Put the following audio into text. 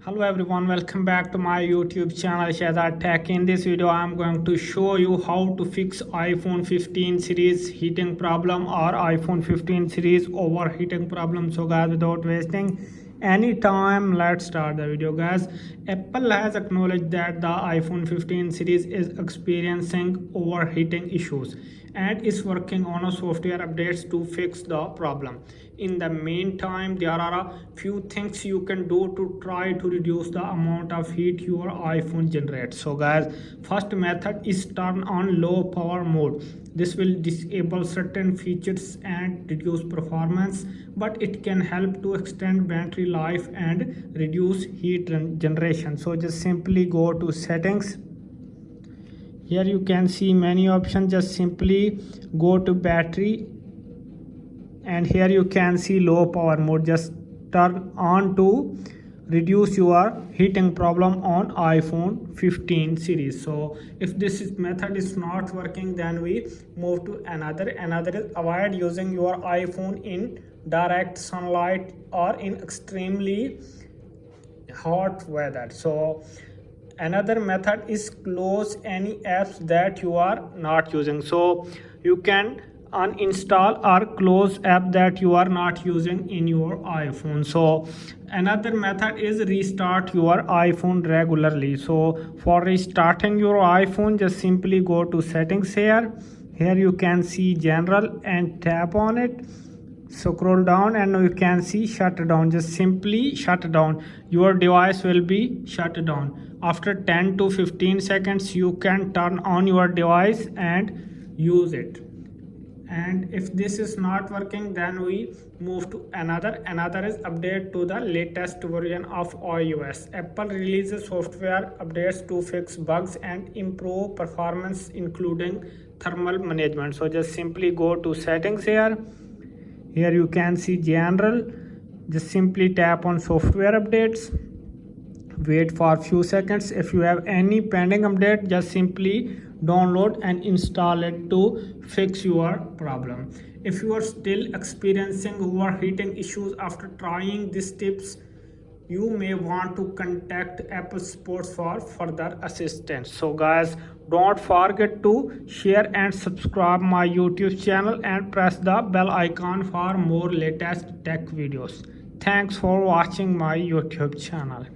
Hello everyone, welcome back to my YouTube channel Shazad Tech. In this video I am going to show you how to fix iPhone 15 series heating problem or iPhone 15 series overheating problem. So guys, without wasting any time, let's start the video. Guys, Apple has acknowledged that the iPhone 15 series is experiencing overheating issues and is working on a software updates to fix the problem. In the meantime, there are a few things you can do to try to reduce the amount of heat your iPhone generates. So guys, first method is turn on low power mode. This will disable certain features and reduce performance, but it can help to extend battery life and reduce heat generation. So just simply go to settings. Here you can see many options. Just simply go to battery, and here you can see low power mode. Just turn on to reduce your heating problem on iPhone 15 series. So if this method is not working, then we move to another is avoid using your iPhone in direct sunlight or in extremely hot weather. So another method is close any apps that you are not using. So you can uninstall or close app that you are not using in your iPhone. So another method is restart your iPhone regularly. So for restarting your iPhone, just simply go to settings. Here you can see general and tap on it. Scroll down and you can see shut down. Just simply shut down. Your device will be shut down. After 10 to 15 seconds, you can turn on your device and use it. And if this is not working, then we move to another is update to the latest version of iOS. Apple releases software updates to fix bugs and improve performance, including thermal management. So just simply go to settings. Here you can see general. Just simply tap on software updates. Wait for a few seconds. If you have any pending update, just simply download and install it to fix your problem. If you are still experiencing overheating issues after trying these tips, you may want to contact Apple support for further assistance. So guys, don't forget to share and subscribe my YouTube channel and press the bell icon for more latest tech videos. Thanks for watching my YouTube channel.